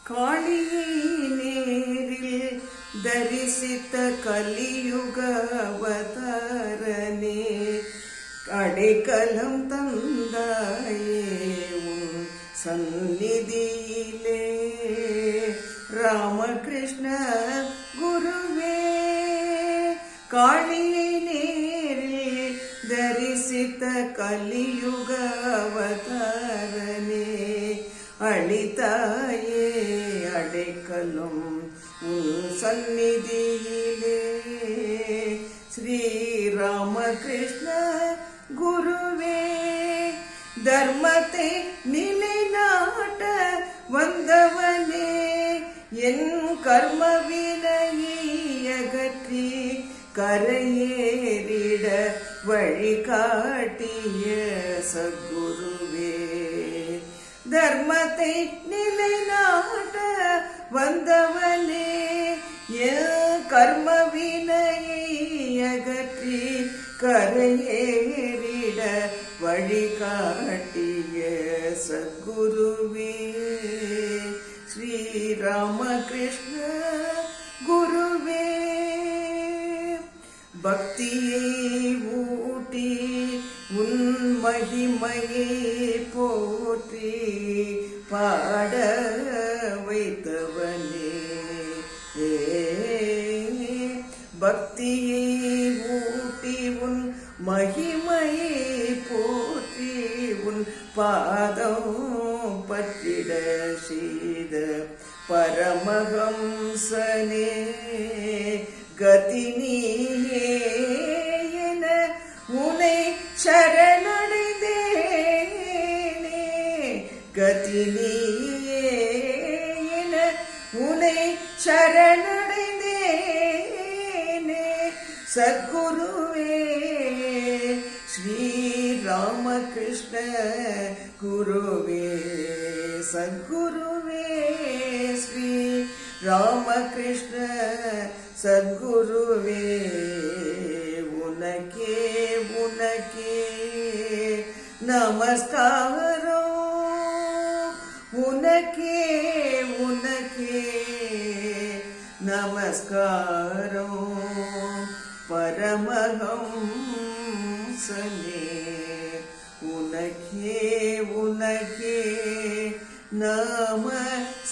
காளியை நேரில் தரிசித்த கலியுக அவதாரனே, அடைக்கலம் தந்தாயே உன் சந்நிதியிலே. ராமகிருஷ்ண குருவே, காளியை நேரில் தரிசித்த கலியுக அவதாரனே, அளித்தாயே அடைக்கலம் உன் சந்நிதியிலே. ஸ்ரீ ராமகிருஷ்ண குருவே, தர்மத்தை நிலைநாட்ட வந்தவனே, என் கர்ம வினையை அகற்றி கரையேறிட வழிகாட்டிய சத்குருவே. தர்மத்தை நிலைநாட்ட வந்தவனே, என் கர்ம வினையை அகற்றி கரையேறிட வழிகாட்டிய சத்குருவே. ஸ்ரீ ராமகிருஷ்ண குருவே, பக்தியை ஊட்டி உன் மகிமையை போற்றி பாட வைத்தவனே. பக்தியை ஊட்டி உன் மகிமையை போற்றி உன் பாதம் பற்றிட செய்த பரமஹம்சனே, கதி நீயே என உனை சரணடைந்தேனே. கதி நீயே என உனை சரணடைந்தேனே. சத்குருவே, ஸ்ரீ ராமகிருஷ்ண குருவே. சத்குருவே, ஸ்ரீ ராமகிருஷ்ண சத்குருவே. உனக்கே உனக்கே நமஸ்காரம், உனக்கே உனக்கே நமஸ்காரம். பரமஹம்சனே, உனக்கே உனக்கே நமஸ்காரம்.